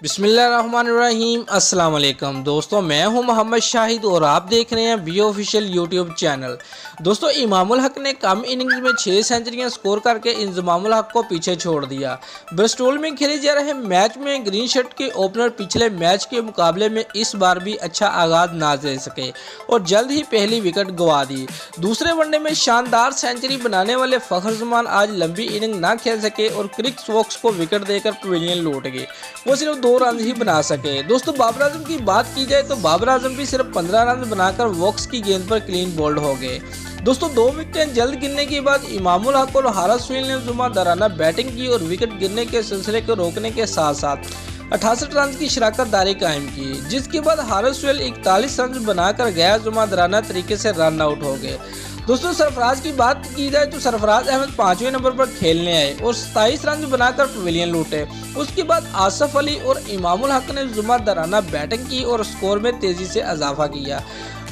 बिस्मिल्लाहिर्रहमानिर्रहीम। अस्सलाम वालेकुम दोस्तों, मैं हूं मोहम्मद शाहिद और आप देख रहे हैं बी ऑफिशियल यूट्यूब चैनल। दोस्तों, इमामुल हक ने कम इनिंग्स में 6 सेंचुरियां स्कोर करके इंजमामुल हक को पीछे छोड़ दिया। ब्रिस्टोल में खेले जा रहे मैच में ग्रीन शर्ट के ओपनर पिछले मैच के मुकाबले में इस बार भी अच्छा आगाज ना दे सके और जल्द ही पहली विकेट गंवा दी। दूसरे वनडे में शानदार सेंचुरी बनाने वाले फखर जमान आज लंबी इनिंग ना खेल सके और क्रिस वोक्स को विकेट देकर पवेलियन लौट गए। वो सिर्फ 2 रन ही बना सके। दोस्तों, बाबर आजम की बात की जाए तो बाबर आजम भी सिर्फ 15 रन बनाकर वोक्स की गेंद पर क्लीन बोल्ड हो गए। दोस्तों, 2 विकेटें जल्द गिरने के बाद इमामुल हक और हारिस रुयल ने जुम्मेदाराना बैटिंग की और विकेट गिरने के सिलसिले को रोकने के साथ साथ 68 रन की शराकतदारी कायम की, जिसके बाद हारिस रुयल 41 रन बनाकर गैर जुम्मेदाराना तरीके से रन आउट हो गए। दोस्तों, सरफराज की बात की जाए तो सरफराज अहमद 5वें नंबर पर खेलने आए और 27 रन बनाकर पवेलियन लूटे। उसके बाद आसफ अली और इमामुल हक ने जुम्मेदाराना बैटिंग की और स्कोर में तेजी से इजाफा किया।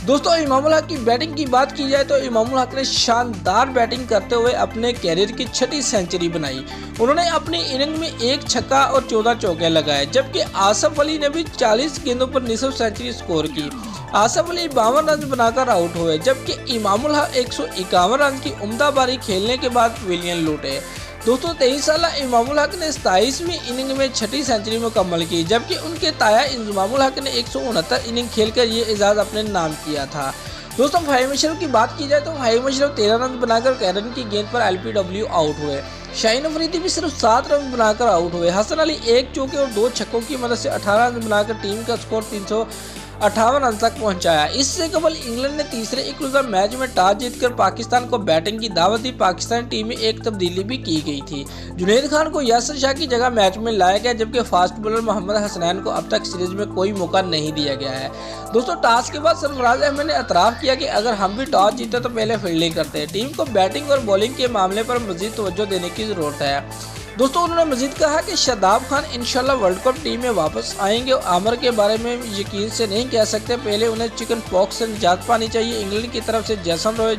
दोस्तों, इमामुल हक की बैटिंग की बात की जाए तो इमामुल हक ने शानदार बैटिंग करते हुए अपने कैरियर की 6ठी सेंचुरी बनाई। उन्होंने अपनी इनिंग में 1 छक्का और 14 चौके लगाए, जबकि आसफ अली ने भी 40 गेंदों पर निसफ सेंचुरी स्कोर की। आसफ अली 52 रन बनाकर आउट हुए, जबकि इमामुल हक 151 रन की उम्दा पारी खेलने के बाद पवेलियन लौटे। दोस्तों, 23 साल इमामुल हक ने 27वीं इनिंग में 6ठी सेंचुरी मुकम्मल की, जबकि उनके ताया इंजमामुल हक ने 169 इनिंग खेलकर ये एजाज़ अपने नाम किया था। दोस्तों, फाहिम अशरफ की बात की जाए तो फाहिम अशरफ 13 रन बनाकर कैरन की गेंद पर LBW आउट हुए। शाहीन अफरीदी भी सिर्फ 7 रन बनाकर आउट हुए। हसन अली 1 चौके और 2 छक्कों की मदद से 18 रन बनाकर टीम का स्कोर 358 रन तक पहुंचाया। इससे कबल इंग्लैंड ने तीसरे इक्वल मैच में टॉस जीतकर पाकिस्तान को बैटिंग की दावत दी। पाकिस्तानी टीम में एक तब्दीली भी की गई थी। जुनैद खान को यासिर शाह की जगह मैच में लाया गया, जबकि फास्ट बॉलर मोहम्मद हसनैन को अब तक सीरीज में कोई मौका नहीं दिया गया है। दोस्तों, टॉस के बाद सरफराज अहमद ने एतराफ़ किया कि अगर हम भी टॉस जीते तो पहले फील्डिंग करते। टीम को बैटिंग और बॉलिंग के मामले पर मजीद तवज्जो देने की ज़रूरत है। दोस्तों, उन्होंने मजीद कहा कि शादाब खान इंशाल्लाह वर्ल्ड कप टीम में वापस आएंगे। आमिर के बारे में यकीन से नहीं कह सकते, पहले उन्हें चिकन पॉक्स से निजात पानी चाहिए। इंग्लैंड की तरफ से जैसन रॉय।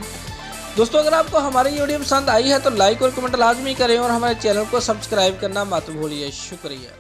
दोस्तों, अगर आपको हमारी वीडियो पसंद आई है तो लाइक और कमेंट लाजमी करें और हमारे चैनल को सब्सक्राइब करना मत भूलिए। शुक्रिया।